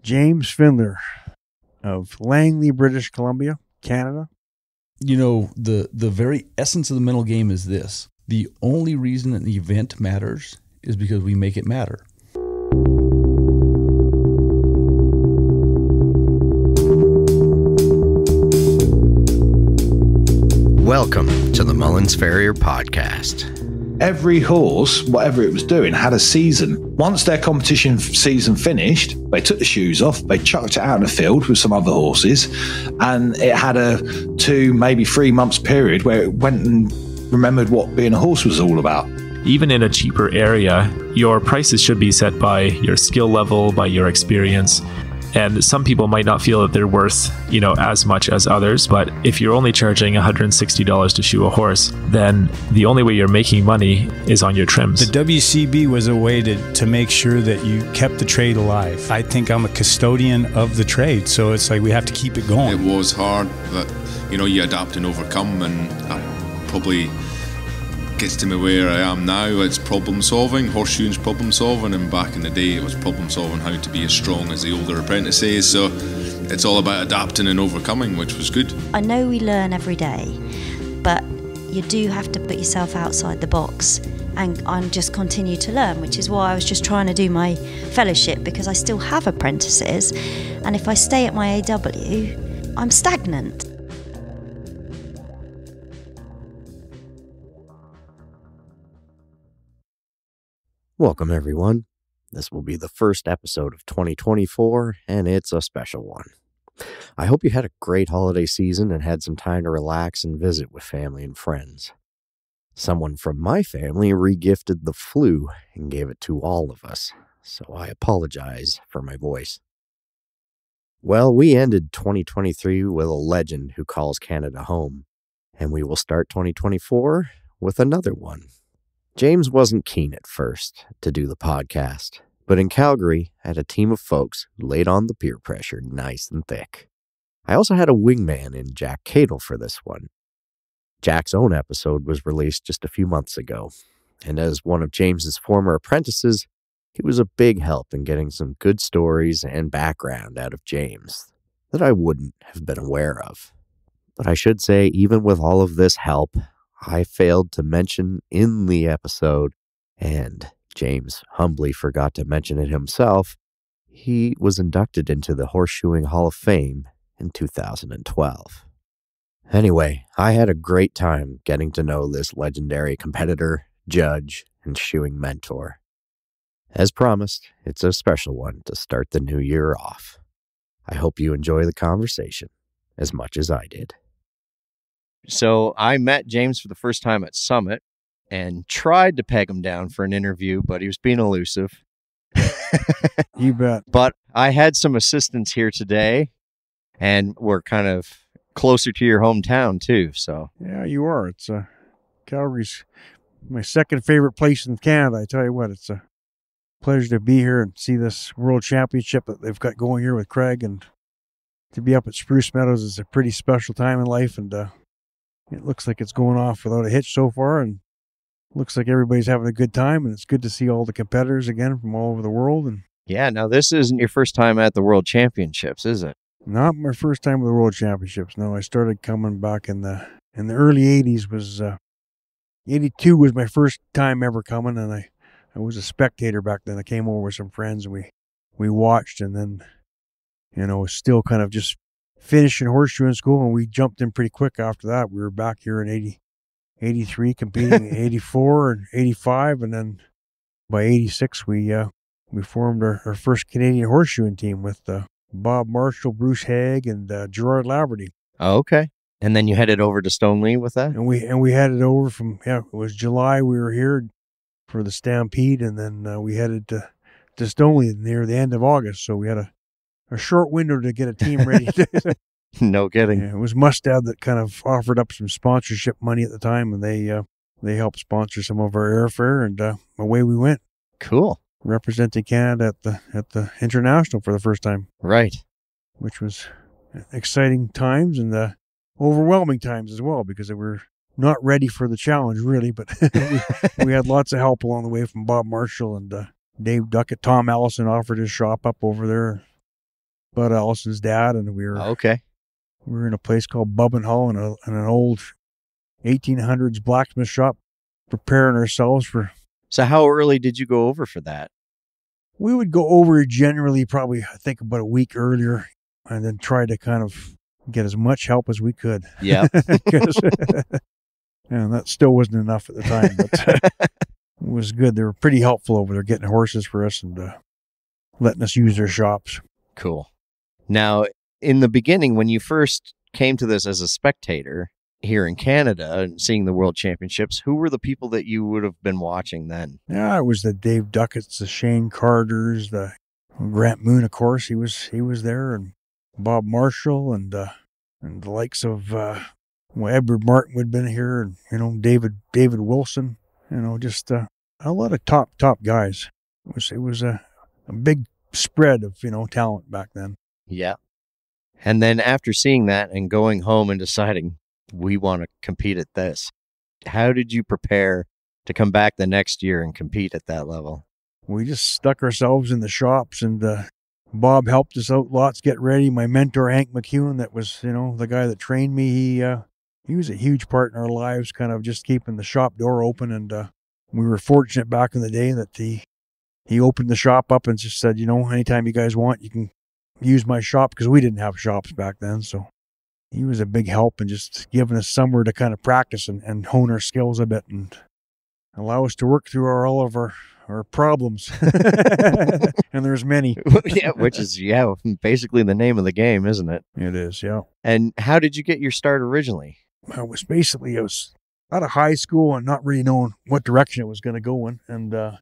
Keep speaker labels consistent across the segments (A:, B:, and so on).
A: James Findler of Langley, British Columbia, Canada.
B: You know, the very essence of the mental game is this. The only reason an event matters is because we make it matter.
C: Welcome to the Mullins Farrier Podcast.
D: Every horse, whatever it was doing, had a season. Once their competition season finished, they took the shoes off, they chucked it out in the field with some other horses, and it had a 2, maybe 3 months period where it went and remembered what being a horse was all about.
E: Even in a cheaper area, your prices should be set by your skill level, by your experience. And some people might not feel that they're worth, as much as others. But if you're only charging $160 to shoe a horse, then the only way you're making money is on your trims.
F: The WCB was a way to make sure that you kept the trade alive. I think I'm a custodian of the trade, so it's like we have to keep it going.
G: It was hard, but you adapt and overcome, and that probably gets to me where I am now. It's problem solving. Horseshoeing's problem solving, and back in the day it was problem solving how to be as strong as the older apprentices. So it's all about adapting and overcoming, which was good.
H: I know we learn every day, but you do have to put yourself outside the box and just continue to learn, which is why I was just trying to do my fellowship, because I still have apprentices, and if I stay at my AW, I'm stagnant.
C: Welcome, everyone. This will be the first episode of 2024, and it's a special one. I hope you had a great holiday season and had some time to relax and visit with family and friends. Someone from my family regifted the flu and gave it to all of us, so I apologize for my voice. Well, we ended 2023 with a legend who calls Canada home, and we will start 2024 with another one. James wasn't keen at first to do the podcast, but in Calgary, I had a team of folks who laid on the peer pressure nice and thick. I also had a wingman in Jack Cadle for this one. Jack's own episode was released just a few months ago, and as one of James's former apprentices, he was a big help in getting some good stories and background out of James that I wouldn't have been aware of. But I should say, even with all of this help, I failed to mention in the episode, and James humbly forgot to mention it himself, he was inducted into the Horseshoeing Hall of Fame in 2012. Anyway, I had a great time getting to know this legendary competitor, judge, and shoeing mentor. As promised, it's a special one to start the new year off. I hope you enjoy the conversation as much as I did.
I: So I met James for the first time at Summit and tried to peg him down for an interview, but he was being elusive.
A: You bet.
I: But I had some assistance here today, and we're kind of closer to your hometown too. So
A: Yeah, you are. It's Calgary's my second favorite place in Canada. I tell you what, it's a pleasure to be here and see this World Championship that they've got going here with Craig, and to be up at Spruce Meadows is a pretty special time in life, and it looks like it's going off without a hitch so far, and looks like everybody's having a good time, and it's good to see all the competitors again from all over the world. And
I: yeah, now this isn't your first time at the World Championships, is it?
A: Not my first time with the World Championships. No, I started coming back in the early 80s. Was 82 was my first time ever coming, and I was a spectator back then. I came over with some friends, and we watched, and then was still kind of just finishing horseshoeing school, and we jumped in pretty quick after that. We were back here in 83 competing in 84 and 85, and then by 86 we formed our first Canadian horseshoeing team with Bob Marshall, Bruce Haig, and Gerard Laverty.
I: Oh, okay. And then you headed over to Stoneleigh with that?
A: And we headed over from, it was July we were here for the Stampede, and then we headed to Stoneleigh near the end of August, so we had a short window to get a team ready.
I: No kidding.
A: Yeah, it was Mustad that kind of offered up some sponsorship money at the time, and they helped sponsor some of our airfare, and away we went.
I: Cool.
A: Representing Canada at the international for the first time.
I: Right.
A: Which was exciting times and overwhelming times as well, because they were not ready for the challenge really, but we had lots of help along the way from Bob Marshall and Dave Duckett. Tom Allison offered his shop up over there. Bud Allison's dad, and we were in a place called Bubbin Hall in an old 1800s blacksmith shop, preparing ourselves for.
I: So how early did you go over for that?
A: We would go over generally probably, I think, about a week earlier, and then try to kind of get as much help as we could.
I: Yeah.
A: And that still wasn't enough at the time, but it was good. They were pretty helpful over there, getting horses for us and letting us use their shops.
I: Cool. Now, in the beginning, when you first came to this as a spectator here in Canada and seeing the World Championships, who were the people that you would have been watching then?
A: Yeah, it was the Dave Duckett's, the Shane Carters, the Grant Moon, of course. He was there, and Bob Marshall, and the likes of Edward Martin would have been here, and David Wilson. Just a lot of top guys. It was a big spread of talent back then.
I: Yeah. And then after seeing that and going home and deciding we want to compete at this, how did you prepare to come back the next year and compete at that level?
A: We just stuck ourselves in the shops, and Bob helped us out lots, get ready. My mentor, Hank McEwen, that was, the guy that trained me, he was a huge part in our lives, kind of just keeping the shop door open. And we were fortunate back in the day that he opened the shop up and just said, anytime you guys want, you can use my shop, because we didn't have shops back then. So he was a big help in just giving us somewhere to kind of practice and hone our skills a bit and allow us to work through all of our problems. And there's many.
I: Yeah, which is, basically the name of the game, isn't it?
A: It is, yeah.
I: And how did you get your start originally?
A: I was out of high school and not really knowing what direction it was going to go in. And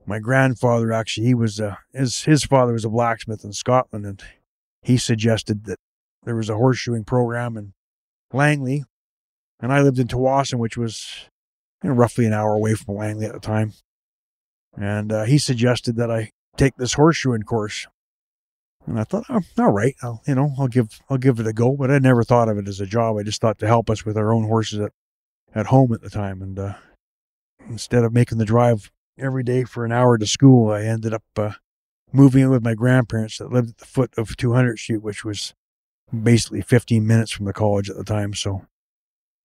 A: my grandfather, actually, he was his father was a blacksmith in Scotland, and he suggested that there was a horseshoeing program in Langley, and I lived in Tawasin, which was roughly an hour away from Langley at the time. And he suggested that I take this horseshoeing course, and I thought, oh, all right, I'll give it a go. But I never thought of it as a job. I just thought to help us with our own horses at home at the time. And instead of making the drive every day for an hour to school, I ended up moving in with my grandparents that lived at the foot of 200 Street, which was basically 15 minutes from the college at the time. So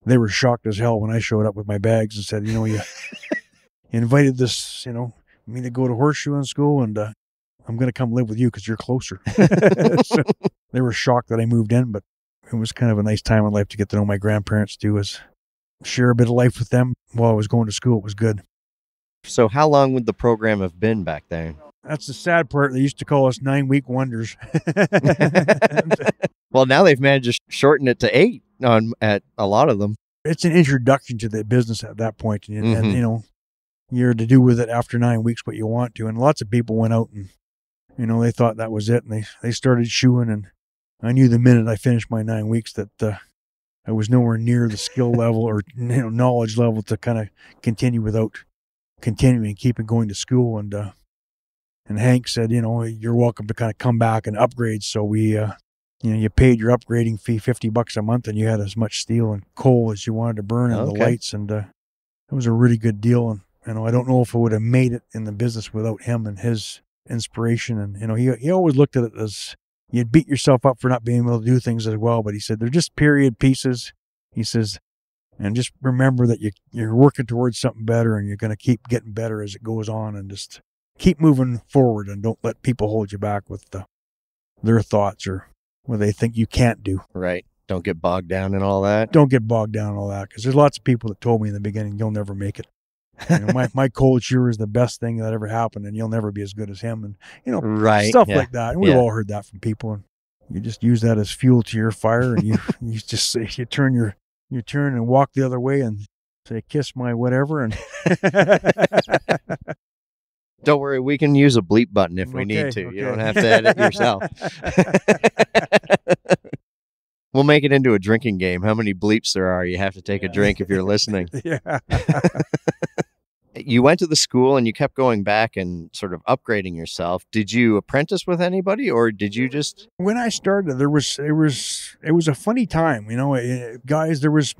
A: they were shocked as hell when I showed up with my bags and said, you invited this, me to go to horseshoeing school, and I'm going to come live with you because you're closer. So they were shocked that I moved in, but it was kind of a nice time in life to get to know my grandparents too, was share a bit of life with them while I was going to school. It was good.
I: So how long would the program have been back then?
A: That's the sad part. They used to call us 9-week wonders.
I: Well, now they've managed to shorten it to 8 at a lot of them.
A: It's an introduction to the business at that point. And you're to do with it after 9 weeks what you want to. And lots of people went out and, they thought that was it. And they started shoeing. And I knew the minute I finished my 9 weeks that I was nowhere near the skill level or knowledge level to kind of continue without continuing, keeping going to school. And Hank said, you're welcome to kind of come back and upgrade. So we, you paid your upgrading fee, $50 a month, and you had as much steel and coal as you wanted to burn and the lights. And it was a really good deal. And, I don't know if I would have made it in the business without him and his inspiration. And, he always looked at it as you'd beat yourself up for not being able to do things as well. But he said, they're just period pieces. He says, and just remember that you're working towards something better, and you're going to keep getting better as it goes on, and just keep moving forward, and don't let people hold you back with their thoughts or what they think you can't do.
I: Right. Don't get bogged down in all that.
A: Don't get bogged down in all that, because there's lots of people that told me in the beginning, you'll never make it. My cold shoer is the best thing that ever happened, and you'll never be as good as him. And,
I: right.
A: Stuff like that. And we've all heard that from people. And you just use that as fuel to your fire, and you just say, you turn and walk the other way and say, kiss my whatever. And
I: don't worry, we can use a bleep button if we need to. Okay. You don't have to edit yourself. We'll make it into a drinking game. How many bleeps there are? You have to take a drink if you're listening.
A: Yeah.
I: You went to the school and you kept going back and sort of upgrading yourself. Did you apprentice with anybody, or did you just? When
A: I started, it was a funny time. Guys, there was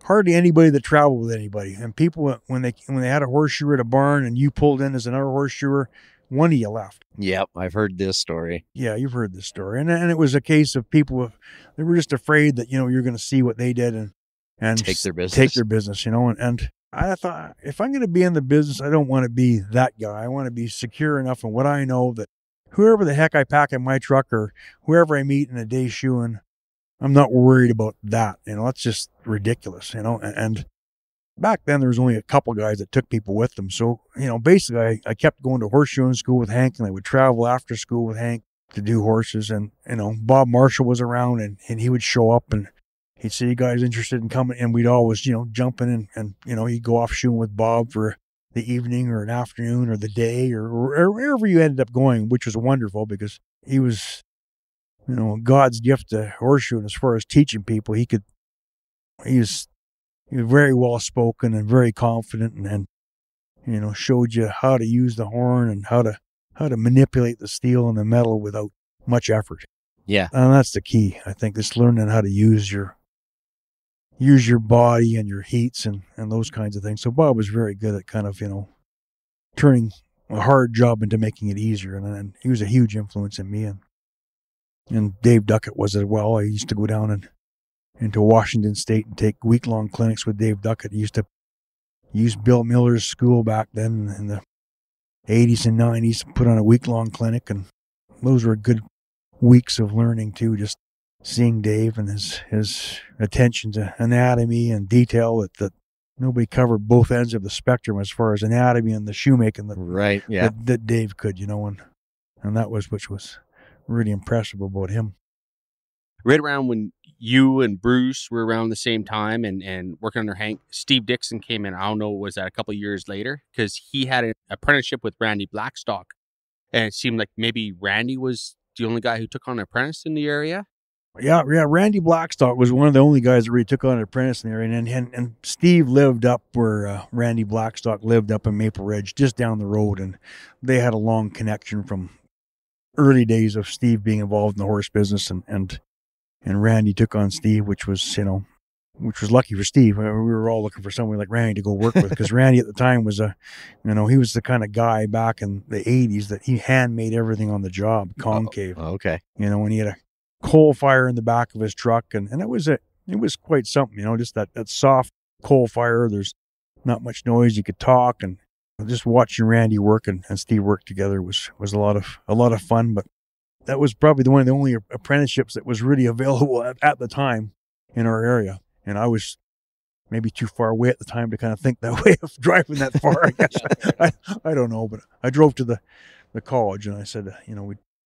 A: hardly anybody that traveled with anybody, and people when they had a horseshoer at a barn and you pulled in as another horseshoer, one of you left.
I: Yep, I've heard this story.
A: Yeah, you've heard this story. And it was a case of people, they were just afraid that, you're going to see what they did and
I: Take their business.
A: Take their business, and I thought, if I'm going to be in the business, I don't want to be that guy. I want to be secure enough in what I know that whoever the heck I pack in my truck or whoever I meet in a day shoeing, I'm not worried about that. That's just ridiculous, and back then there was only a couple guys that took people with them. So, basically I kept going to horseshoeing school with Hank, and I would travel after school with Hank to do horses. And, Bob Marshall was around and he would show up and he'd say, "You guys interested in coming?" And we'd always, jump in and he'd go off shoeing with Bob for the evening or an afternoon or the day or wherever you ended up going, which was wonderful because he was, God's gift to horseshoeing as far as teaching people. He was very well spoken and very confident and showed you how to use the horn and how to manipulate the steel and the metal without much effort.
I: Yeah.
A: And that's the key. I think it's learning how to use your body and your heats and those kinds of things. So Bob was very good at kind of, turning a hard job into making it easier. And he was a huge influence in me. And Dave Duckett was as well. I used to go down into Washington State and take week-long clinics with Dave Duckett. He used to use Bill Miller's school back then in the 80s and 90s to put on a week-long clinic. And those were good weeks of learning too, just seeing Dave and his attention to anatomy and detail that nobody covered both ends of the spectrum as far as anatomy and the shoemaking that Dave could, and that was which was really impressive about him.
J: Right around when you and Bruce were around the same time and working under Hank, Steve Dixon came in. I don't know, was that a couple of years later? Because he had an apprenticeship with Randy Blackstock. And it seemed like maybe Randy was the only guy who took on an apprentice in the area.
A: Yeah. Randy Blackstock was one of the only guys that really took on an apprentice in the area. And Steve lived up where Randy Blackstock lived up in Maple Ridge, just down the road. And they had a long connection from early days of Steve being involved in the horse business and Randy took on Steve, which was lucky for Steve. We were all looking for somebody like Randy to go work with because Randy at the time was he was the kind of guy back in the 80s that he handmade everything on the job, concave.
I: Oh, okay.
A: When he had a coal fire in the back of his truck and it was quite something, just that soft coal fire. There's not much noise. You could talk and just watching Randy work and Steve work together was a lot of fun, but that was probably one of the only apprenticeships that was really available at the time in our area. And I was maybe too far away at the time to kind of think that way of driving that far, I guess. I don't know, but I drove to the college and I said,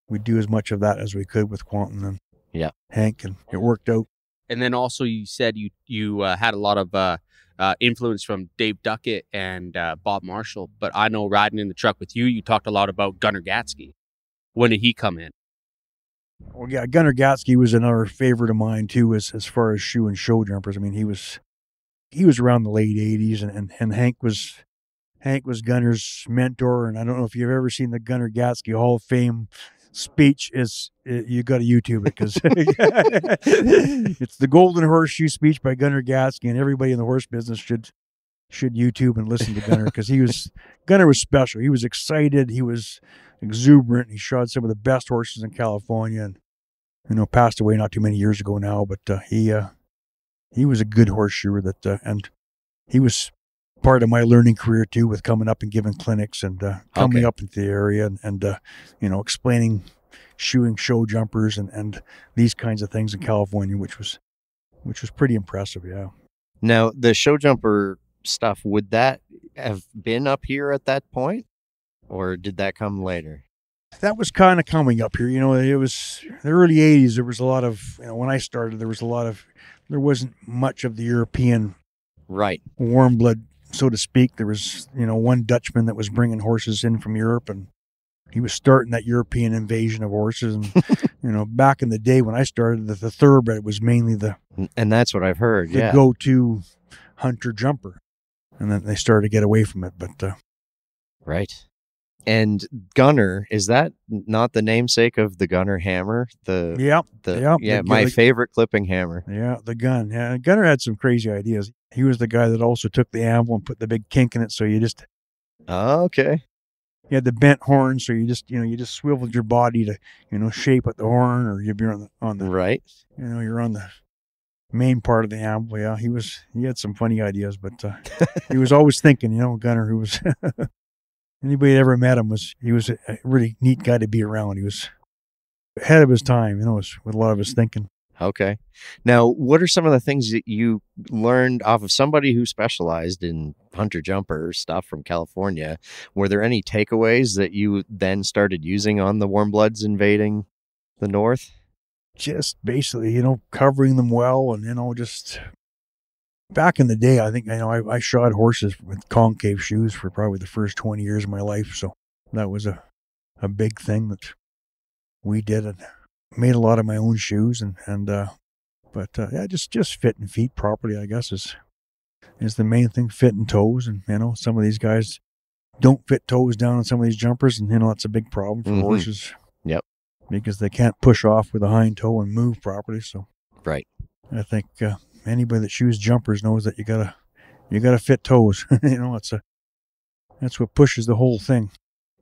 A: we'd do as much of that as we could with Quentin and Hank, and it worked out.
J: And then also you said you had a lot of influence from Dave Duckett and Bob Marshall, but I know riding in the truck with you talked a lot about Gunnar Gatsky. When did he come in?
A: Well, yeah, Gunnar Gatsky was another favorite of mine too, as far as shoe and show jumpers. I mean, he was around the late 80s, and Hank was Gunnar's mentor. And I don't know if you've ever seen the Gunnar Gatsky Hall of Fame speech. You got to YouTube it because it's the Golden Horseshoe speech by Gunnar Gatsky, and everybody in the horse business should YouTube and listen to Gunnar because Gunnar was special. He was excited. He was exuberant. He shod some of the best horses in California, and passed away not too many years ago now. But he was a good horseshoer and he was part of my learning career too, with coming up and giving clinics and coming up into the area and explaining shoeing show jumpers and these kinds of things in California, which was pretty impressive. Yeah.
I: Now the show jumper stuff, would that have been up here at that point? Or did that come later?
A: That was kind of coming up here. It was the early 80s. There was a lot of, when I started, there wasn't much of the European warm blood, so to speak. There was, one Dutchman that was bringing horses in from Europe, and he was starting that European invasion of horses. And, back in the day when I started, the thoroughbred was mainly
I: and that's what I've heard.
A: The go-to hunter jumper. And then they started to get away from it, but.
I: Right. And Gunnar, is that not the namesake of the Gunnar hammer? My favorite clipping hammer.
A: Yeah, the gun. Yeah, Gunnar had some crazy ideas. He was the guy that also took the anvil and put the big kink in it. So you just.
I: Oh, okay.
A: you had the bent horn, so you just swiveled your body to, shape at the horn, or you'd be on the
I: Right.
A: you're on the main part of the amble. Yeah, he had some funny ideas, but he was always thinking, Gunner, who was anybody that ever met him he was a really neat guy to be around. He was ahead of his time, with a lot of his thinking.
I: Okay. Now, what are some of the things that you learned off of somebody who specialized in hunter-jumper stuff from California? Were there any takeaways that you then started using on the warm bloods invading the North?
A: Just basically, covering them well, and, just back in the day, I think, I shod horses with concave shoes for probably the first 20 years of my life. So that was a big thing that we did, and made a lot of my own shoes, but just fitting feet properly, I guess, is the main thing. Fitting toes, and some of these guys don't fit toes down on some of these jumpers, and that's a big problem for horses.
I: Yep.
A: Because they can't push off with a hind toe and move properly. So
I: right.
A: I think anybody that shoes jumpers knows that you gotta fit toes. That's what pushes the whole thing.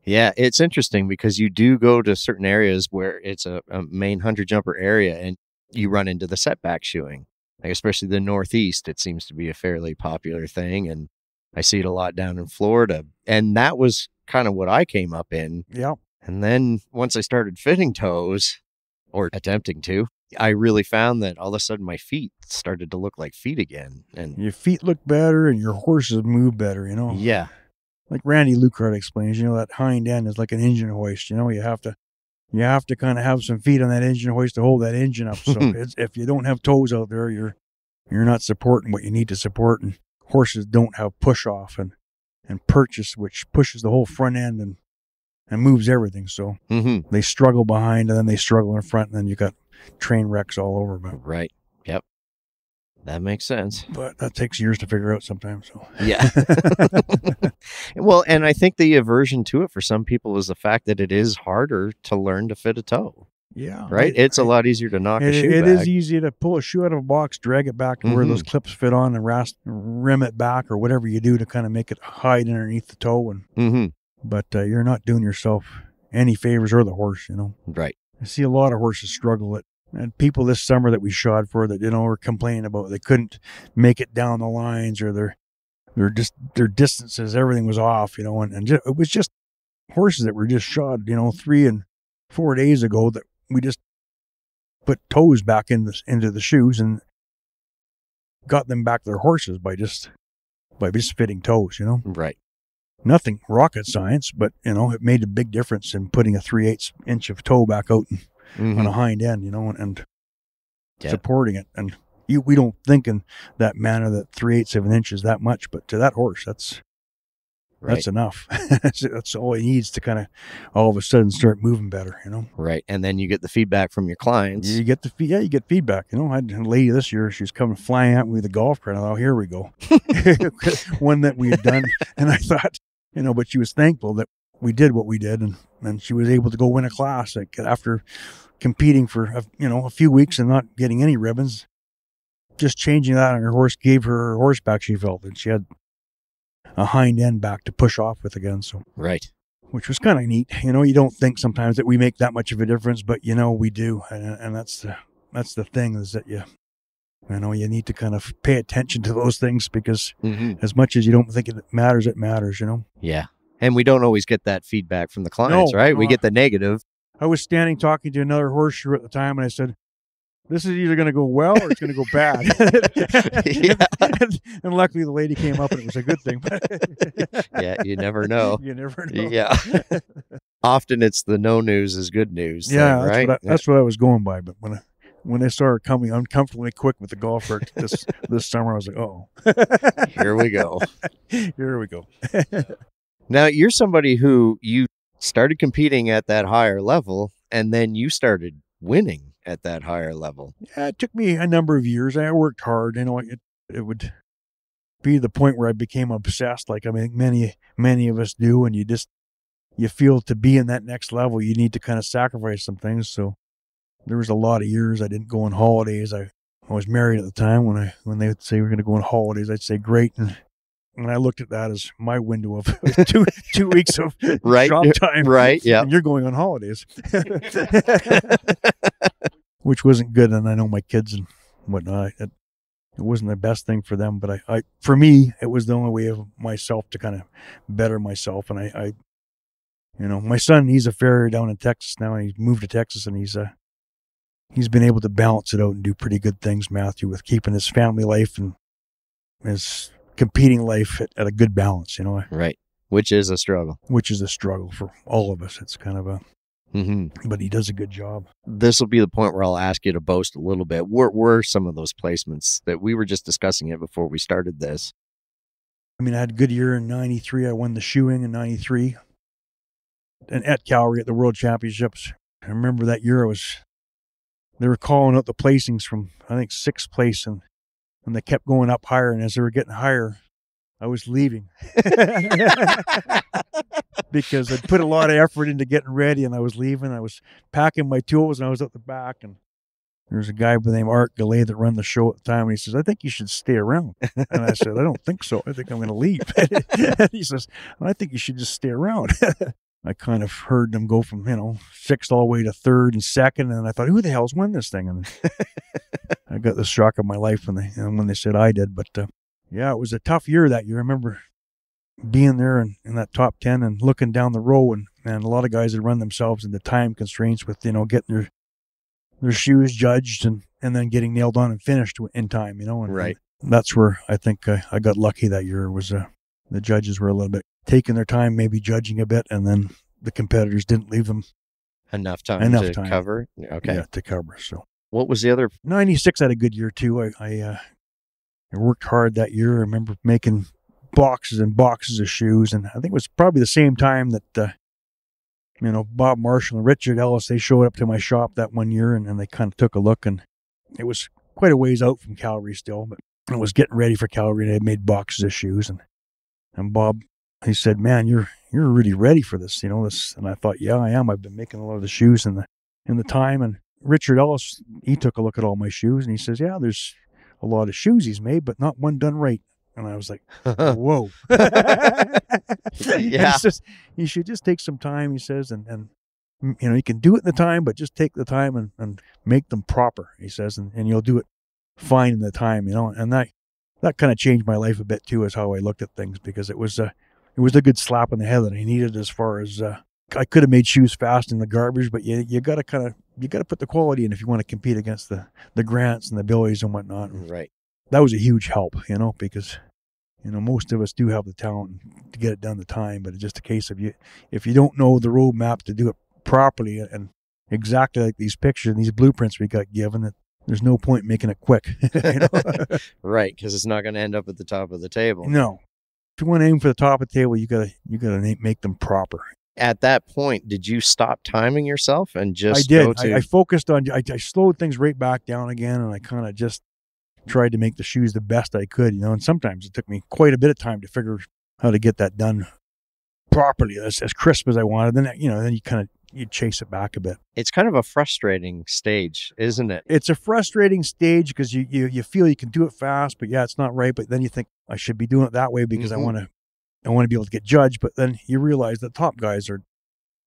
I: Yeah, it's interesting because you do go to certain areas where it's a main hunter-jumper area, and you run into the setback shoeing. Like especially the Northeast, it seems to be a fairly popular thing, and I see it a lot down in Florida. And that was kind of what I came up in.
A: Yeah.
I: And then once I started fitting toes, or attempting to, I really found that all of a sudden my feet started to look like feet again. And
A: your feet look better, and your horses move better,
I: Yeah.
A: Like Randy Lucart explains, that hind end is like an engine hoist. You have to kind of have some feet on that engine hoist to hold that engine up. So if you don't have toes out there, you're not supporting what you need to support. And horses don't have push off and purchase, which pushes the whole front end and moves everything. So they struggle behind, and then they struggle in front, and then you got train wrecks all over. But
I: right. Yep. That makes sense.
A: But that takes years to figure out sometimes. So
I: yeah. Well, and I think the aversion to it for some people is the fact that it is harder to learn to fit a toe.
A: Yeah.
I: Right? It's a lot easier to knock a shoe
A: It
I: back.
A: is easy to pull a shoe out of a box, drag it back to where those clips fit on, and rim it back, or whatever you do to kind of make it hide underneath the toe. But you're not doing yourself any favors, or the horse,
I: Right.
A: I see a lot of horses struggle. And people this summer that we shod for that, were complaining about they couldn't make it down the lines, or their distances, everything was off, and it was just horses that were just shod, 3 and 4 days ago, that we just put toes back into the shoes and got them back to their horses by just fitting toes,
I: Right.
A: Nothing rocket science, but it made a big difference in putting a 3/8 inch of toe back out on a hind end, and supporting it. And we don't think in that manner that 3/8 of an inch is that much, but to that horse, that's enough. That's all he needs to kind of all of a sudden start moving better,
I: Right. And then you get the feedback from your clients.
A: You get you get feedback. I had a lady this year, she was coming flying at me with a golf cart. I thought, oh, here we go. One that we had done. And I thought, but she was thankful that we did what we did, and she was able to go win a class after competing for a few weeks and not getting any ribbons. Just changing that on her horse gave her horseback she felt, and she had a hind end back to push off with again. So
I: right,
A: which was kind of neat. You don't think sometimes that we make that much of a difference, but we do, and that's the thing, is that you need to kind of pay attention to those things, because as much as you don't think it matters,
I: Yeah. And we don't always get that feedback from the clients, right? We get the negative.
A: I was standing talking to another horseshoer at the time, and I said, this is either going to go well or it's going to go bad. and luckily the lady came up, and it was a good thing.
I: Yeah, you never know.
A: You never know.
I: Yeah. Often it's the no news is good news.
A: Yeah,
I: thing, right?
A: That's what I was going by. But when they started coming uncomfortably quick with the golf cart this summer, I was like, oh.
I: Here we go.
A: Here we go.
I: Now, you're somebody who you started competing at that higher level, and then you started winning at that higher level.
A: Yeah, it took me a number of years. I worked hard. It would be the point where I became obsessed, like many of us do, and you feel to be in that next level, you need to kind of sacrifice some things. So there was a lot of years I didn't go on holidays. I was married at the time. When they would say we're going to go on holidays, I'd say great, and And I looked at that as my window of 2 weeks of
I: Right.
A: shop time.
I: Right. Yeah.
A: And you're going on holidays, which wasn't good. And I know my kids and whatnot, it wasn't the best thing for them, but for me, it was the only way of myself to kind of better myself. And I my son, he's a farrier down in Texas now, and he's moved to Texas, and he's been able to balance it out and do pretty good things, Matthew, with keeping his family life and his competing life at a good balance,
I: Right. Which is a struggle.
A: Which is a struggle for all of us. It's kind of
I: Mm-hmm.
A: but he does a good job.
I: This will be the point where I'll ask you to boast a little bit. What were some of those placements that we were just discussing it before we started this?
A: I mean, I had a good year in 93. I won the shoeing in 93. And at Calgary at the World Championships. I remember that year they were calling out the placings from, I think, 6th place, and they kept going up higher. And as they were getting higher, I was leaving because I'd put a lot of effort into getting ready, and I was leaving. I was packing my tools, and I was at the back, and there's a guy by the name of Art Galley that run the show at the time, and he says, "I think you should stay around." And I said, "I don't think so. I think I'm going to leave." And he says, "I think you should just stay around." I kind of heard them go from 6th all the way to 3rd and 2nd, and I thought, who the hell's won this thing? And I got the shock of my life when they said I did. But yeah, it was a tough year that year. I remember being there in that top 10 and looking down the row, and a lot of guys had run themselves into time constraints with getting their shoes judged and then getting nailed on and finished in time. And,
I: right.
A: And that's where I think I got lucky that year. Was the judges were a little bit taking their time, maybe judging a bit, and then the competitors didn't leave them
I: enough time to cover. Okay,
A: yeah, to cover. So
I: what was the other?
A: 96 had a good year too. I worked hard that year. I remember making boxes and boxes of shoes, and I think it was probably the same time that Bob Marshall and Richard Ellis, they showed up to my shop that one year, and they kind of took a look, and it was quite a ways out from Calgary still, but I was getting ready for Calgary, and I made boxes of shoes, and Bob, he said, "Man, you're really ready for this, this." And I thought, yeah, I am. I've been making a lot of the shoes in the time. And Richard Ellis, he took a look at all my shoes, and he says, "Yeah, there's a lot of shoes he's made, but not one done right." And I was like, whoa.
I: Yeah.
A: He says, "You should just take some time," he says, and you can do it in the time, but just take the time and make them proper, he says, and you'll do it fine in the time, and that kind of changed my life a bit too, as how I looked at things, because it was a good slap in the head that I needed, as far as I could have made shoes fast in the garbage, but you got to put the quality in if you want to compete against the Grants and the Billies and whatnot.
I: Right.
A: That was a huge help, because most of us do have the talent to get it done the time, but it's just a case of if you don't know the roadmap to do it properly and exactly like these pictures and these blueprints we got given, that there's no point making it quick.
I: Right, because it's not going to end up at the top of the table.
A: No. If you want to aim for the top of the table, you gotta make them proper.
I: At that point, did you stop timing yourself and just?
A: I did. I focused on. I slowed things right back down again, and I kind of just tried to make the shoes the best I could. And sometimes it took me quite a bit of time to figure how to get that done properly, as crisp as I wanted. Then you chase it back a bit.
I: It's kind of a frustrating stage, isn't it?
A: It's a frustrating stage because you feel you can do it fast, but it's not right. But then you think, I should be doing it that way because I want to be able to get judged. But then you realize the top guys are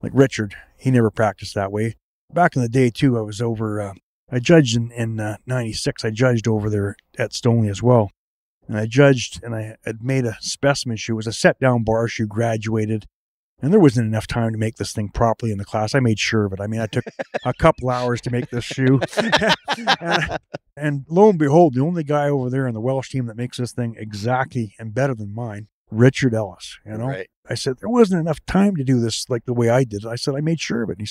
A: like Richard. He never practiced that way. Back in the day too, I was over. I judged in 96. I judged over there at Stoney as well, and I judged, and I had made a specimen shoe. It was a set down bar shoe, graduated. And there wasn't enough time to make this thing properly in the class. I made sure of it. I mean, I took a couple hours to make this shoe. And lo and behold, the only guy over there in the Welsh team that makes this thing exactly and better than mine, Richard Ellis,
I: Right.
A: I said, there wasn't enough time to do this like the way I did. I said, I made sure of it. And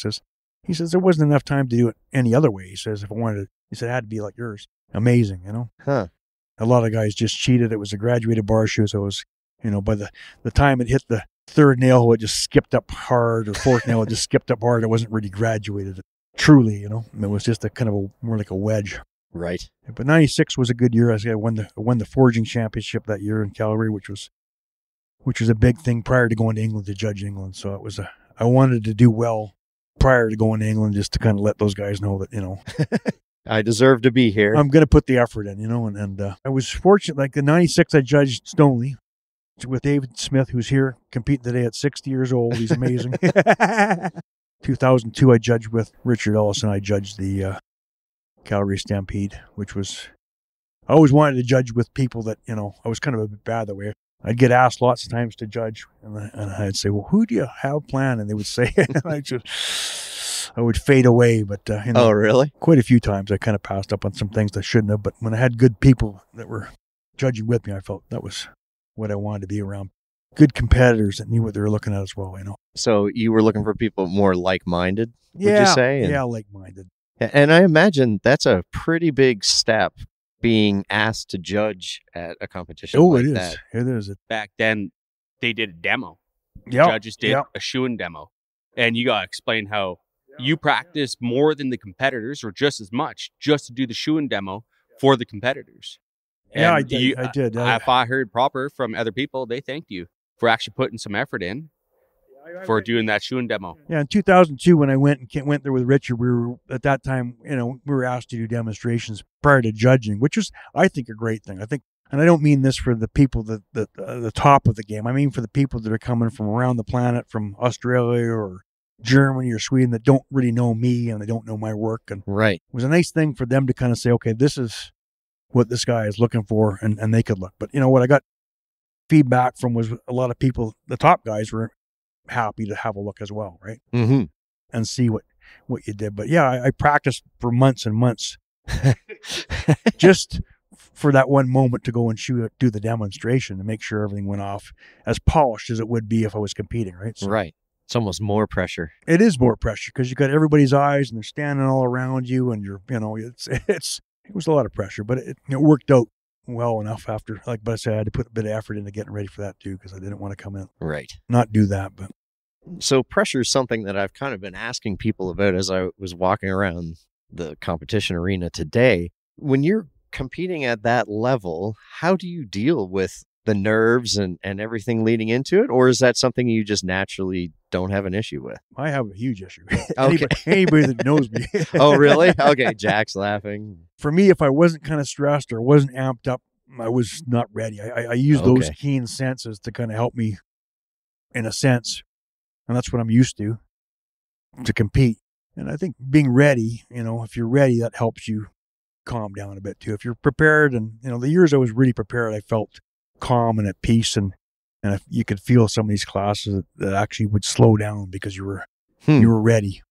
A: he says, there wasn't enough time to do it any other way. He says, if I wanted to, he said, it had to be like yours. Amazing,
I: Huh.
A: A lot of guys just cheated. It was a graduated bar shoe. So it was, by the time it hit the third nail, it just skipped up hard, or fourth nail, it just skipped up hard. It wasn't really graduated truly, it was just a kind of more like a wedge.
I: Right.
A: But 96 was a good year. I won the forging championship that year in Calgary, which was a big thing prior to going to England to judge England. So I wanted to do well prior to going to England, just to kind of let those guys know that,
I: I deserve to be here.
A: I'm going to put the effort in, and I was fortunate. Like the 96, I judged Stoney. with David Smith, who's here competing today at 60 years old. He's amazing. 2002, I judged with Richard Ellison. I judged the Calgary Stampede, which was, I always wanted to judge with people that, I was kind of a bit bad that way. I'd get asked lots of times to judge, and I'd say, well, who do you have planned? And they would say, and I would fade away. But,
I: Oh, really?
A: Quite a few times I kind of passed up on some things I shouldn't have. But when I had good people that were judging with me, I felt that was what I wanted to be around. Good competitors that knew what they were looking at as well,
I: So you were looking for people more like-minded, would you say?
A: Yeah, like-minded.
I: And I imagine that's a pretty big step, being asked to judge at a competition like that.
A: It is.
J: Back then, they did a demo.
A: Yep.
J: Judges did a shoeing demo. And you got to explain how you practice more than the competitors, or just as much, just to do the shoeing demo for the competitors.
A: Yeah,
J: And
A: I did.
J: If I heard proper from other people, they thanked you for actually putting some effort in for doing that shoeing demo.
A: Yeah, in 2002, when I went there with Richard, we were at that time, we were asked to do demonstrations prior to judging, which was, I think, a great thing. I think, and I don't mean this for the people that the top of the game. I mean for the people that are coming from around the planet, from Australia or Germany or Sweden, that don't really know me and they don't know my work. And
I: right,
A: it was a nice thing for them to kind of say, okay, this is what this guy is looking for, and they could look. But what I got feedback from was a lot of people, the top guys were happy to have a look as well, right?
I: Mm-hmm.
A: And see what you did. But yeah, I practiced for months and months just for that one moment to go and do the demonstration and make sure everything went off as polished as it would be if I was competing, right? So
I: right. It's almost more pressure.
A: It is more pressure because you got everybody's eyes and they're standing all around you, and you're, it was a lot of pressure, but it worked out well enough after, but I said, I had to put a bit of effort into getting ready for that too, because I didn't want to come in.
I: Right.
A: Not do that, but.
I: So pressure is something that I've kind of been asking people about as I was walking around the competition arena today. When you're competing at that level, how do you deal with the nerves and everything leading into it? Or is that something you just naturally don't have an issue with?
A: I have a huge issue.
I: Okay.
A: Anybody that knows me.
I: Oh, really? Okay. Jack's laughing.
A: For me, if I wasn't kind of stressed or wasn't amped up, I was not ready. I use those keen senses to kind of help me, in a sense. And that's what I'm used to compete. And I think being ready, if you're ready, that helps you calm down a bit too. If you're prepared, and, the years I was really prepared, I felt calm and at peace. And if you could feel some of these classes that actually would slow down because you were ready.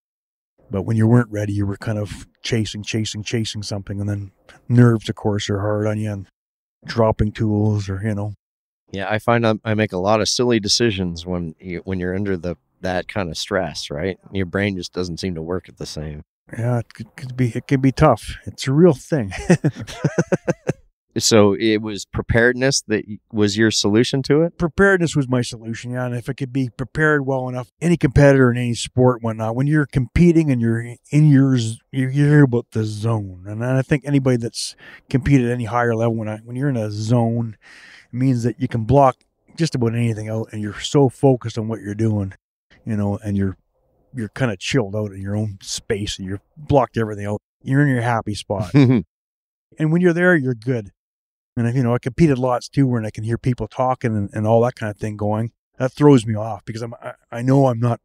A: But when you weren't ready, you were kind of chasing something. And then nerves, of course, are hard on you, and dropping tools or,
I: Yeah, I find I make a lot of silly decisions when you're under that kind of stress, right? Your brain just doesn't seem to work at the same.
A: Yeah, it can be tough. It's a real thing.
I: So it was preparedness that was your solution to it?
A: Preparedness was my solution, yeah. And if I could be prepared well enough, any competitor in any sport, whatnot, when you're competing and you're in yours, you hear about the zone. And I think anybody that's competed at any higher level, when you're in a zone, it means that you can block just about anything out, and you're so focused on what you're doing, and you're kind of chilled out in your own space, and you've blocked everything out. You're in your happy spot. And when you're there, you're good. And I competed lots too, where I can hear people talking and all that kind of thing going. That throws me off because I know I'm not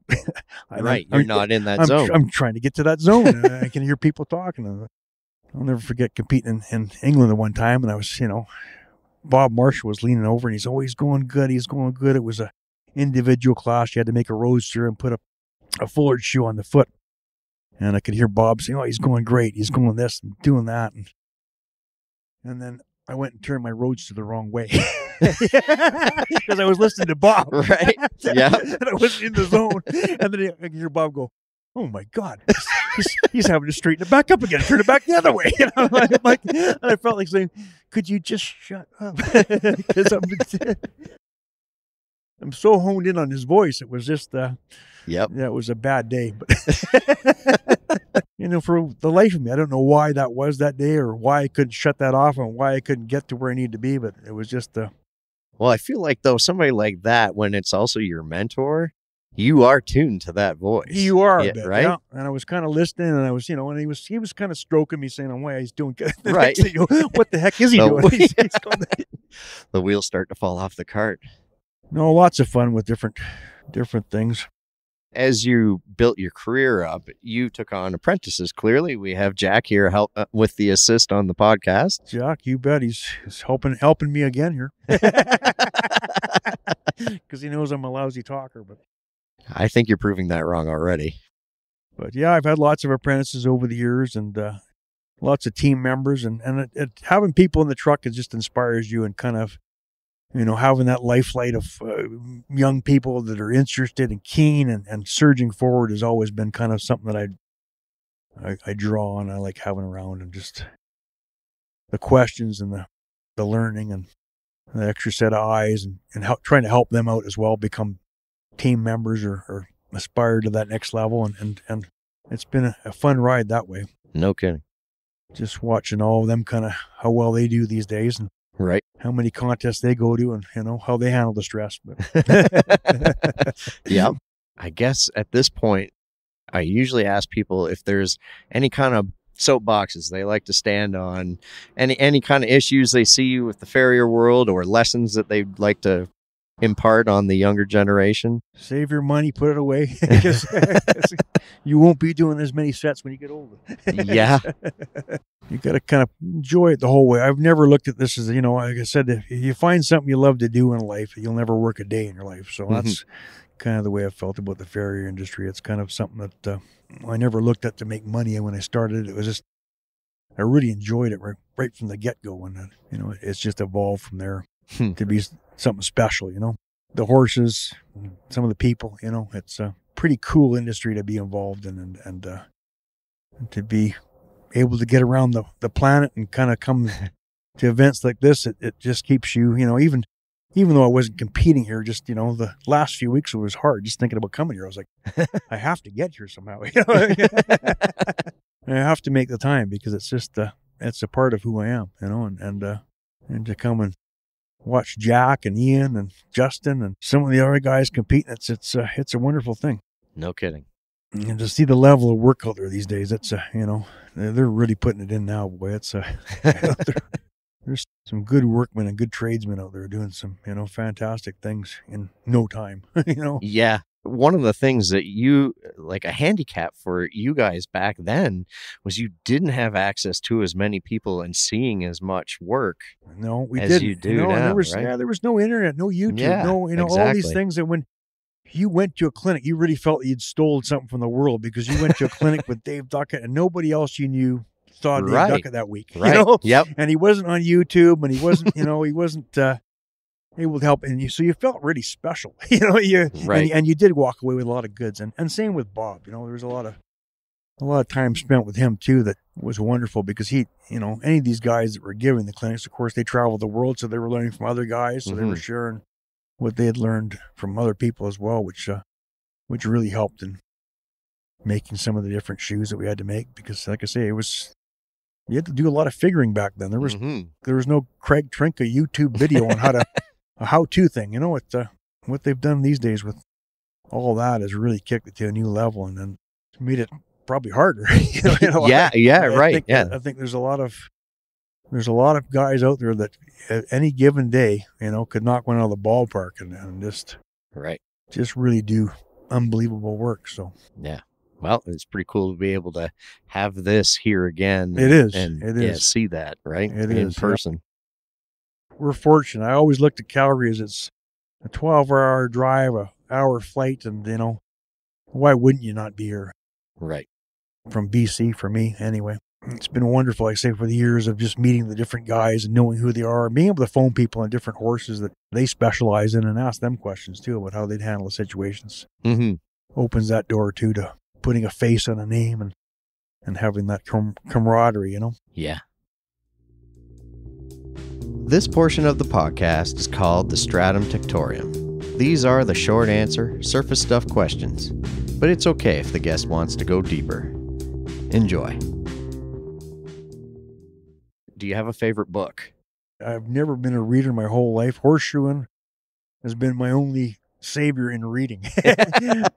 I: right. You're not in that zone.
A: I'm trying to get to that zone, and I can hear people talking. I'll never forget competing in England at one time, and I was, Bob Marshall was leaning over, and he's going good. It was a individual class. You had to make a roadster and put a forward shoe on the foot. And I could hear Bob saying, "Oh, he's going great. He's going this and doing that." And then I went and turned my roadster the wrong way because I was listening to Bob.
I: Right. Yeah.
A: And I was in the zone. And then I can hear Bob go, "Oh my God, he's having to straighten it back up again, turn it back the other way." And I felt like saying, "Could you just shut up?" Because I'm so honed in on his voice. It was just,
I: yep.
A: Yeah, it was a bad day. But for the life of me, I don't know why that was that day, or why I couldn't shut that off, and why I couldn't get to where I needed to be. But it was just.
I: Well, I feel like though somebody like that, when it's also your mentor, you are tuned to that voice.
A: You are, a bit,
I: right?
A: Yeah. And I was kind of listening, and I was, and he was kind of stroking me, saying, "Oh, why he's doing good."
I: Right.
A: What the heck is he doing? He's going
I: the wheels start to fall off the cart.
A: No, lots of fun with different things.
I: As you built your career up, you took on Apprentices. Clearly, we have Jack here help with the assist on the podcast.
A: Jack, you bet. He's helping me again here. Because he knows I'm a lousy talker. But
I: I think you're proving that wrong already.
A: But yeah, I've had lots of apprentices over the years, and lots of team members, and having people in the truck, it just inspires you, and kind of, having that lifelight of young people that are interested and keen and surging forward has always been kind of something that I draw on. I like having around, and just the questions and the learning and the extra set of eyes, and trying to help them out as well, become team members or aspire to that next level. And it's been a fun ride that way.
I: No kidding.
A: Just watching all of them, kind of how well they do these days, and
I: right,
A: how many contests they go to, and how they handle the stress. But
I: yeah, I guess at this point, I usually ask people if there's any kind of soapboxes they like to stand on, any kind of issues they see with the farrier world, or lessons that they'd like to impart on the younger generation.
A: Save your money, put it away, because you won't be doing as many sets when you get older.
I: Yeah.
A: You got to kind of enjoy it the whole way. I've never looked at this as, like I said, if you find something you love to do in life, you'll never work a day in your life. So that's kind of the way I felt about the farrier industry. It's kind of something that I never looked at to make money when I started. It was just, I really enjoyed it right from the get-go. And, it's just evolved from there to be something special, The horses, some of the people, it's a pretty cool industry to be involved in, and to be able to get around the planet and kind of come to events like this. It just keeps you, even though I wasn't competing here, just, the last few weeks it was hard just thinking about coming here. I was like, I have to get here somehow. I have to make the time, because it's just, it's a part of who I am, and to come and watch Jack and Ian and Justin and some of the other guys competing, it's a wonderful thing.
I: No kidding.
A: And to see the level of work out there these days, it's they're really putting it in now, boy. It's there's some good workmen and good tradesmen out there doing some, fantastic things in no time,
I: Yeah. One of the things that a handicap for you guys back then was you didn't have access to as many people and seeing as much work.
A: No, we
I: as
A: didn't.
I: you do now,
A: there was,
I: right?
A: There was no internet, no YouTube,
I: Yeah,
A: all these things that when you went to a clinic, you really felt you'd stolen something from the world, because you went to a clinic with Dave Duckett and nobody else you knew saw Dave Duckett that week.
I: Right. Yep.
A: And he wasn't on YouTube, and he wasn't, he wasn't able to help. And so you felt really special,
I: Right.
A: and you did walk away with a lot of goods. And same with Bob, there was a lot of time spent with him too that was wonderful, because he, any of these guys that were giving the clinics, of course, they traveled the world, so they were learning from other guys, so they were sharing what they had learned from other people as well, which really helped in making some of the different shoes that we had to make, because like I say, you had to do a lot of figuring back then. There was no Craig Trinka YouTube video on a how-to thing. What they've done these days with all that has really kicked it to a new level, and then made it probably harder.
I: Right.
A: I think there's a lot of guys out there that at any given day, could knock one out of the ballpark and just really do unbelievable work. So
I: yeah. Well, it's pretty cool to be able to have this here again.
A: It is.
I: And
A: it is.
I: See that, right?
A: In
I: person.
A: Yeah. We're fortunate. I always looked at Calgary as it's a 12-hour drive, an hour flight, and, why wouldn't you not be here?
I: Right.
A: From BC, for me, anyway. It's been wonderful, like I say, for the years of just meeting the different guys and knowing who they are, and being able to phone people on different horses that they specialize in and ask them questions, too, about how they'd handle the situations. Opens that door, too, to putting a face on a name and having that camaraderie,
I: Yeah. This portion of the podcast is called the Stratum Tectorium. These are the short answer, surface stuff questions, but it's okay if the guest wants to go deeper. Enjoy. Do you have a favorite book?
A: I've never been a reader my whole life. Horseshoeing has been my only savior in reading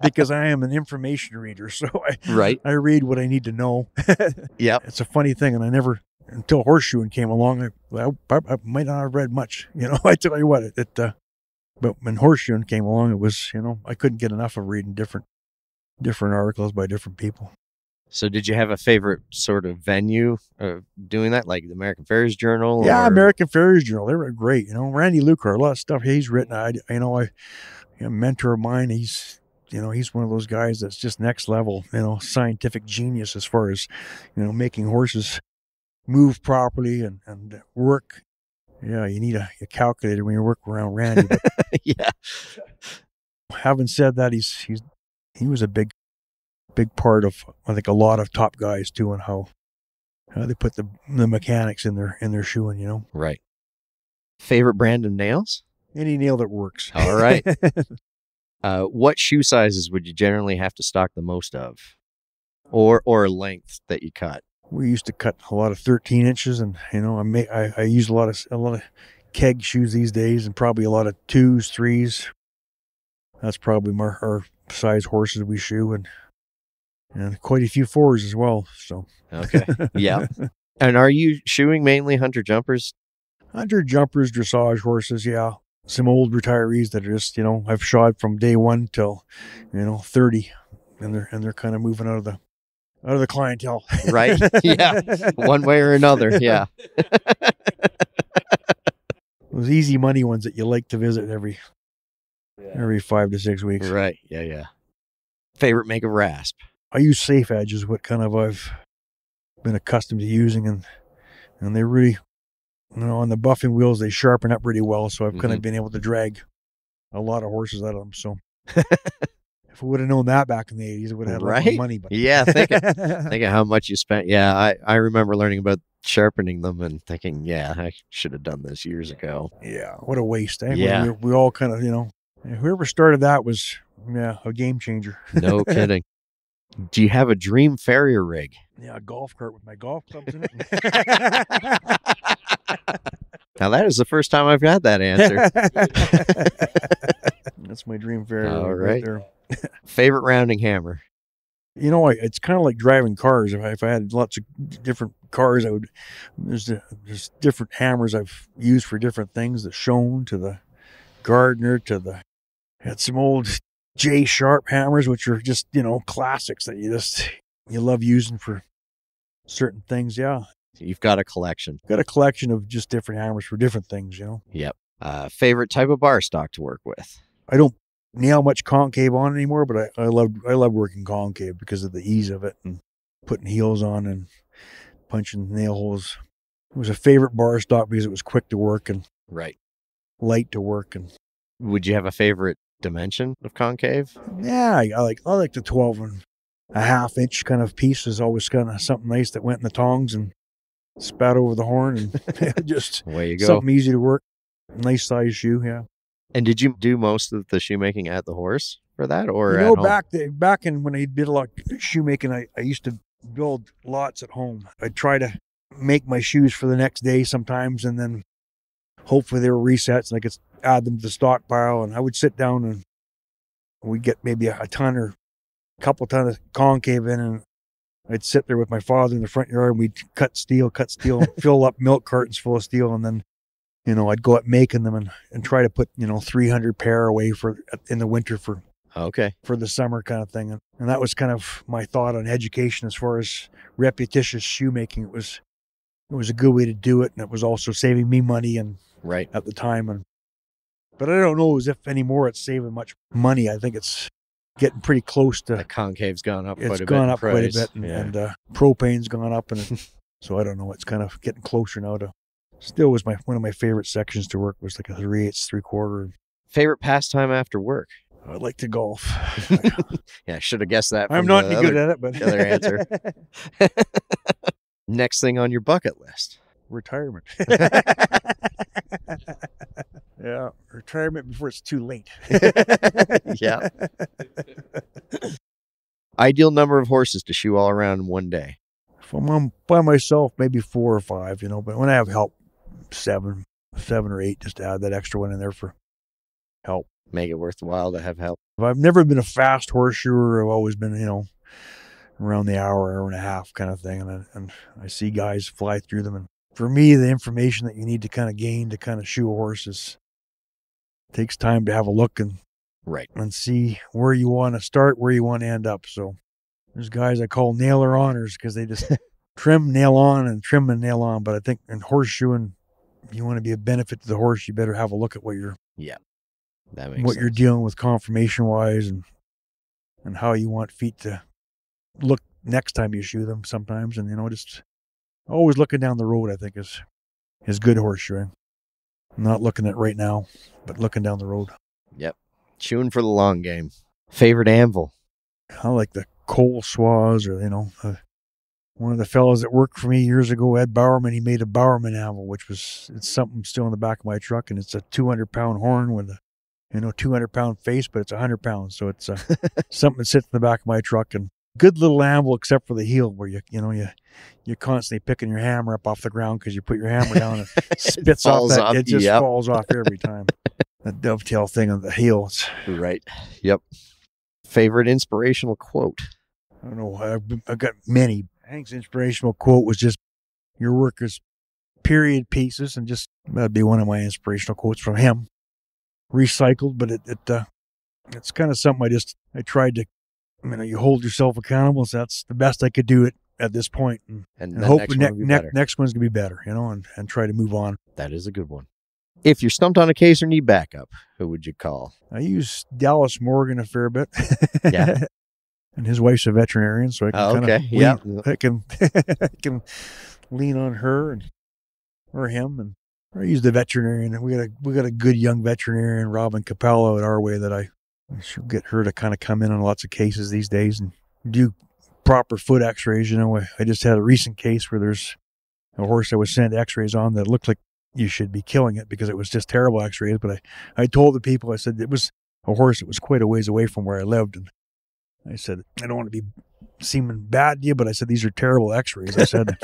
A: because I am an information reader. So I read what I need to know.
I: Yep.
A: It's a funny thing. And I never, until Horseshoeing came along, I might not have read much. I tell you what, But when horseshoeing came along, it was, I couldn't get enough of reading different articles by different people.
I: So did you have a favorite sort of venue of doing that, like the American Farriers Journal?
A: Yeah,
I: or-
A: American Farriers Journal. They were great. Randy Lucar, a lot of stuff he's written. A mentor of mine, he's one of those guys that's just next level, scientific genius as far as, making horses move properly and work. Yeah, you need a calculator when you work around Randy. But
I: Yeah.
A: having said that, he was a big part of, I think, a lot of top guys too, and how they put the mechanics in their shoeing.
I: Right. Favorite brand of nails?
A: Any nail that works.
I: All right. What shoe sizes would you generally have to stock the most of, or length that you cut?
A: We used to cut a lot of 13 inches, and I use a lot of keg shoes these days, and probably a lot of 2s, 3s. That's probably our size horses we shoe, and quite a few 4s as well. So
I: Okay. Yeah. And are you shoeing mainly hunter jumpers?
A: Hunter jumpers, dressage horses, yeah. Some old retirees that are just, I've shod from day 1 till 30, and they're kind of moving out of the clientele.
I: Right. Yeah. One way or another. Yeah.
A: Those easy money ones that you like to visit every 5 to 6 weeks.
I: Right. Yeah. Yeah. Favorite make of rasp?
A: I use Safe Edge is what kind of I've been accustomed to using, and they really, on the buffing wheels, they sharpen up really well. So I've kind of been able to drag a lot of horses out of them. So if I would have known that back in the 80s, I would have had a lot more money. But
I: yeah, think of how much you spent. Yeah, I remember learning about sharpening them and thinking, yeah, I should have done this years ago.
A: Yeah, what a waste. Eh?
I: Yeah.
A: We all kind of, whoever started that was, a game changer.
I: No kidding. Do you have a dream farrier rig?
A: Yeah, a golf cart with my golf clubs in it.
I: Now that is the first time I've got that answer.
A: That's my dream farrier
I: All
A: right
I: right.
A: there.
I: Favorite rounding hammer?
A: It's kind of like driving cars. If I had lots of different cars, there's different hammers I've used for different things. The Schoen to the Gardner to had some old J Sharp hammers, which are just, classics that you love using for certain things. Yeah.
I: You've got a collection.
A: Got a collection of just different hammers for different things,
I: Yep. Favorite type of bar stock to work with?
A: I don't nail much concave on anymore, but I love working concave because of the ease of it and putting heels on and punching nail holes. It was a favorite bar stock because it was quick to work and
I: Right.
A: light to work. And
I: Would you have a favorite dimension of concave?
A: yeah, I like the 12.5 inch kind of piece. Is always kind of something nice that went in the tongs and spat over the horn, and just
I: Away you go.
A: something easy to work. Nice size shoe, yeah.
I: And did you do most of the shoemaking at the horse for that, or at home?
A: back in when I did a lot of shoemaking, I used to build lots at home. I'd try to make my shoes for the next day sometimes, and then hopefully they were resets and I could add them to the stockpile. And I would sit down and we'd get maybe a ton or a couple ton of concave in, and I'd sit there with my father in the front yard and we'd cut steel, fill up milk cartons full of steel, and then I'd go up making them and try to put 300 pair away in the winter for the summer kind of thing. And that was kind of my thought on education as far as repetitious shoemaking. It was a good way to do it, and it was also saving me money and
I: Right.
A: at the time. But I don't know as if anymore it's saving much money. I think it's getting pretty close to.
I: The concave's gone up quite a bit.
A: It's gone up quite a
I: price.
A: bit, and propane's gone up, and so I don't know. It's kind of getting closer now to. Still was one of my favorite sections to work was like a 3/8, 3/4.
I: Favorite pastime after work?
A: I like to golf.
I: Yeah, I should have guessed that.
A: I'm
I: from
A: not
I: the
A: any good at it, but
I: the other answer. Next thing on your bucket list?
A: Retirement. Yeah, retirement before it's too late.
I: Yeah. Ideal number of horses to shoe all around in one day?
A: If I'm by myself, maybe 4 or 5, but when I have help, 7 or 8, just to add that extra one in there for help.
I: Make it worthwhile to have help.
A: I've never been a fast horseshoer. I've always been, around the hour and a half kind of thing. And I see guys fly through them. And for me, the information that you need to kind of gain to kind of shoe a horse is takes time to have a look and
I: Right.
A: and see where you want to start, where you want to end up. So there's guys I call nailer honors because they just trim, nail on, and trim and nail on. But I think in horseshoeing, if you want to be a benefit to the horse, you better have a look at what you're
I: That makes
A: what
I: sense.
A: you're dealing with conformation wise and how you want feet to look next time you shoe them sometimes. And, just always looking down the road, I think is good horseshoeing. Not looking at right now, but looking down the road.
I: Yep. Chewing for the long game. Favorite anvil?
A: I like the coal swaths or, one of the fellows that worked for me years ago, Ed Bowerman, he made a Bowerman anvil, it's something still in the back of my truck, and it's a 200-pound horn with a 200-pound face, but it's 100 pounds. So it's something that sits in the back of my truck, and good little anvil except for the heel where you're constantly picking your hammer up off the ground because you put your hammer down and it spits off that. It just falls off every time. That dovetail thing on the heel.
I: Right. Yep. Favorite inspirational quote?
A: I don't know. I've got many. Hank's inspirational quote was just, your work is period pieces, and just that'd be one of my inspirational quotes from him. Recycled, but it's kind of something I tried to, you hold yourself accountable, so that's the best I could do it at this point, and hope next one's gonna be better, and try to move on.
I: That is a good one. If you're stumped on a case or need backup, who would you call?
A: I use Dallas Morgan a fair bit.
I: Yeah.
A: And his wife's a veterinarian, so I can I can lean on her or him, and I use the veterinarian. And we got a good young veterinarian, Robin Capello, at our way that I should get her to kind of come in on lots of cases these days and do proper foot X-rays. I just had a recent case where there's a horse that was sent X-rays on that looked like you should be killing it because it was just terrible X-rays. But I told the people, I said it was a horse that was quite a ways away from where I lived, and I said, I don't want to be seeming bad to you, but I said, these are terrible X-rays. I said,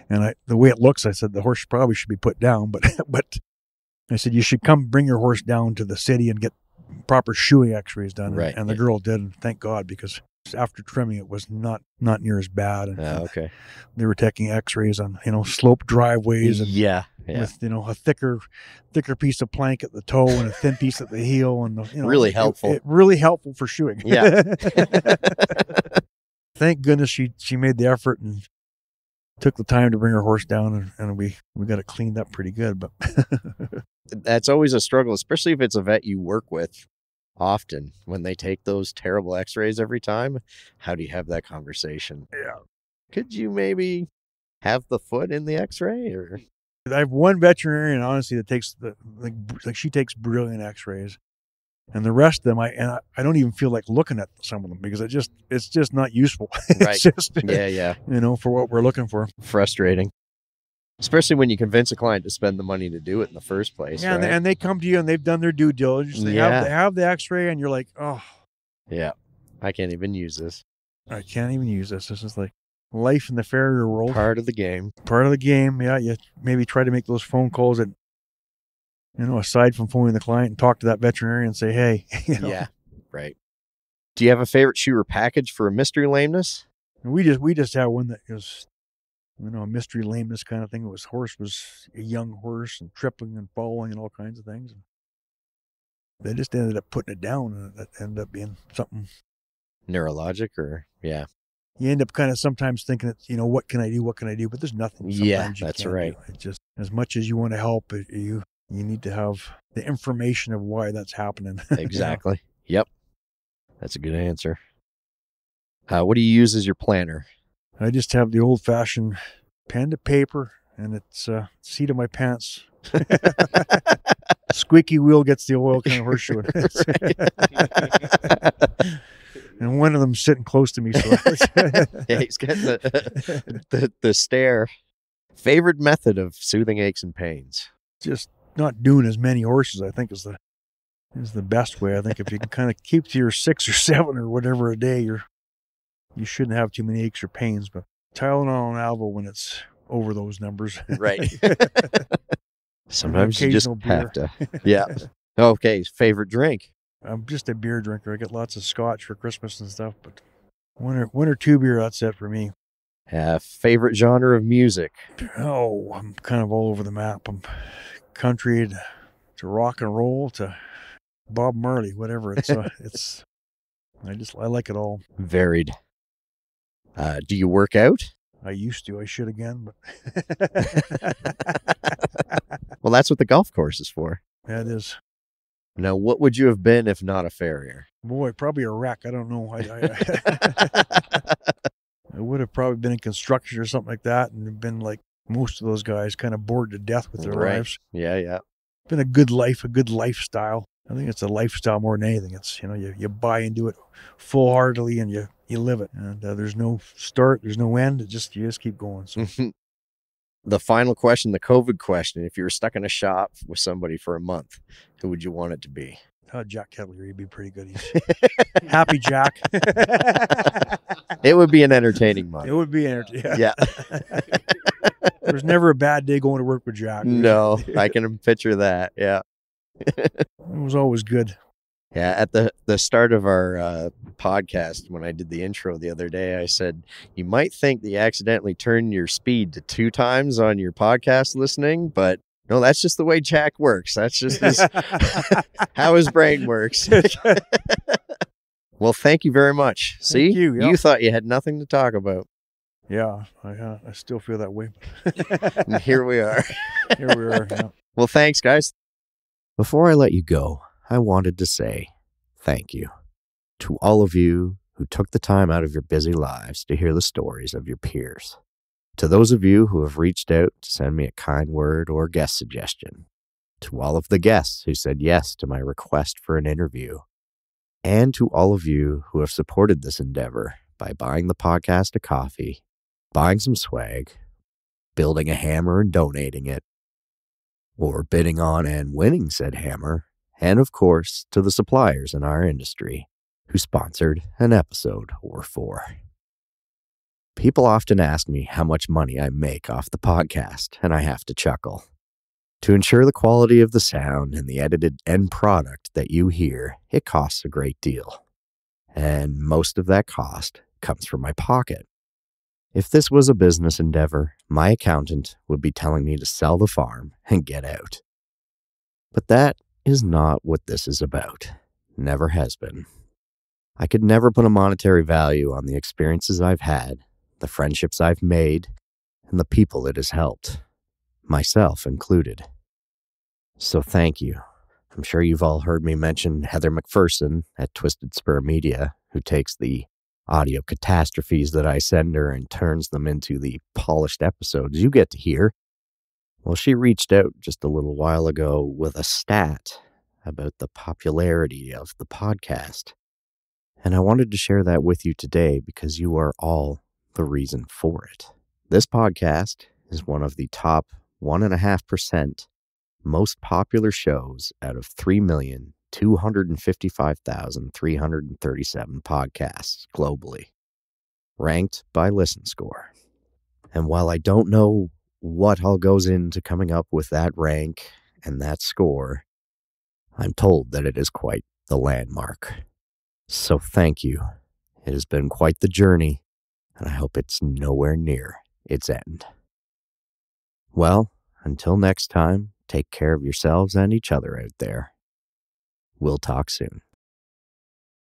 A: and the way it looks, I said, the horse probably should be put down, but I said, you should come bring your horse down to the city and get proper shoeing X-rays done.
I: Right.
A: And the girl did, and thank God, because after trimming, it was not near as bad. And,
I: okay.
A: They were taking X-rays on, sloped driveways and with, a thicker piece of plank at the toe and a thin piece at the heel, and
I: really helpful.
A: Really helpful for shoeing.
I: Yeah.
A: Thank goodness she made the effort and took the time to bring her horse down, and we got it cleaned up pretty good. But
I: that's always a struggle, especially if it's a vet you work with often. When they take those terrible X-rays every time, how do you have that conversation?
A: Yeah.
I: Could you maybe have the foot in the X-ray, or?
A: I have one veterinarian, honestly, that takes she takes brilliant X-rays, and the rest of them, I don't even feel like looking at some of them because it's just not useful.
I: Right.
A: It's just,
I: yeah.
A: For what we're looking for.
I: Frustrating, especially when you convince a client to spend the money to do it in the first place.
A: Yeah,
I: right?
A: and they come to you and they've done their due diligence. They have the X-ray, and you're like, oh,
I: yeah, I can't even use this.
A: I can't even use this. This is like life in the farrier world.
I: Part of the game.
A: Yeah. You maybe try to make those phone calls that, aside from phoning the client, and talk to that veterinarian and say, hey.
I: Yeah, right. Do you have a favorite shoe or package for a mystery lameness?
A: And we just have one that is, a mystery lameness kind of thing. Horse was a young horse and tripping and falling and all kinds of things. And they just ended up putting it down, and that ended up being something.
I: Neurologic, or yeah.
A: You end up kind of sometimes thinking that, what can I do? But there's nothing.
I: Yeah, that's right.
A: It's just, as much as you want to help, you need to have the information of why that's happening.
I: Exactly. Yep. That's a good answer. What do you use as your planner?
A: I just have the old-fashioned pen to paper, and it's seat of my pants. Squeaky wheel gets the oil kind of horseshoe. And one of them's sitting close to me. So
I: yeah, he's getting the stare. Favorite method of soothing aches and pains?
A: Just not doing as many horses, I think, is the best way. I think if you can kind of keep to your 6 or 7 or whatever a day, you shouldn't have too many aches or pains. But Tylenol and Alvo when it's over those numbers.
I: Right. Sometimes you just have to. Yeah. Okay. Favorite drink?
A: I'm just a beer drinker. I get lots of scotch for Christmas and stuff, but one or two beer, that's it for me.
I: Favorite genre of music?
A: Oh, I'm kind of all over the map. I'm country to rock and roll to Bob Marley, whatever. It's I like it all.
C: Varied. Do you work out?
A: I used to. I should again, but
C: Well, that's what the golf course is for.
A: yeah, it is.
C: Now, what would you have been if not a farrier?
A: Boy, probably a wreck. I don't know. I would have probably been in construction or something like that, and been like most of those guys, kind of bored to death with their lives.
C: Yeah.
A: Been a good life, a good lifestyle. I think it's a lifestyle more than anything. It's, you buy into it full-heartedly and you live it. And there's no start, there's no end. You just keep going. So.
C: The final question, the COVID question. If you were stuck in a shop with somebody for a month, who would you want it to be?
A: Jack Kettler, he'd be pretty good. He's Happy Jack.
C: It would be an entertaining month.
A: It would be entertaining.
C: Yeah.
A: There's never a bad day going to work with Jack.
C: No, I can picture that. Yeah.
A: It was always good.
C: Yeah. At the start of our podcast, when I did the intro the other day, I said, you might think that you accidentally turn your speed to 2 times on your podcast listening, but no, that's just the way Jack works. That's just how his brain works. Well, thank you very much. See, you thought you had nothing to talk about.
A: Yeah, I still feel that way.
C: And here we are.
A: Here we are. Yeah.
C: Well, thanks, guys. Before I let you go, I wanted to say thank you to all of you who took the time out of your busy lives to hear the stories of your peers. To those of you who have reached out to send me a kind word or guest suggestion. To all of the guests who said yes to my request for an interview. And to all of you who have supported this endeavor by buying the podcast a coffee, buying some swag, building a hammer and donating it, or bidding on and winning said hammer, and of course to the suppliers in our industry who sponsored an episode or 4. People often ask me how much money I make off the podcast, and I have to chuckle. To ensure the quality of the sound and the edited end product that you hear, it costs a great deal. And most of that cost comes from my pocket. If this was a business endeavor, my accountant would be telling me to sell the farm and get out. But that is not what this is about. Never has been. I could never put a monetary value on the experiences I've had, the friendships I've made, and the people it has helped, myself included. So thank you. I'm sure you've all heard me mention Heather McPherson at Twisted Spur Media, who takes the audio catastrophes that I send her and turns them into the polished episodes you get to hear. Well, she reached out just a little while ago with a stat about the popularity of the podcast. And I wanted to share that with you today because you are all the reason for it. This podcast is one of the top 1.5% most popular shows out of 3,255,337 podcasts globally, ranked by Listen Score. And while I don't know what all goes into coming up with that rank and that score, I'm told that it is quite the landmark. So thank you. It has been quite the journey, and I hope it's nowhere near its end. Well, until next time, take care of yourselves and each other out there. We'll talk soon.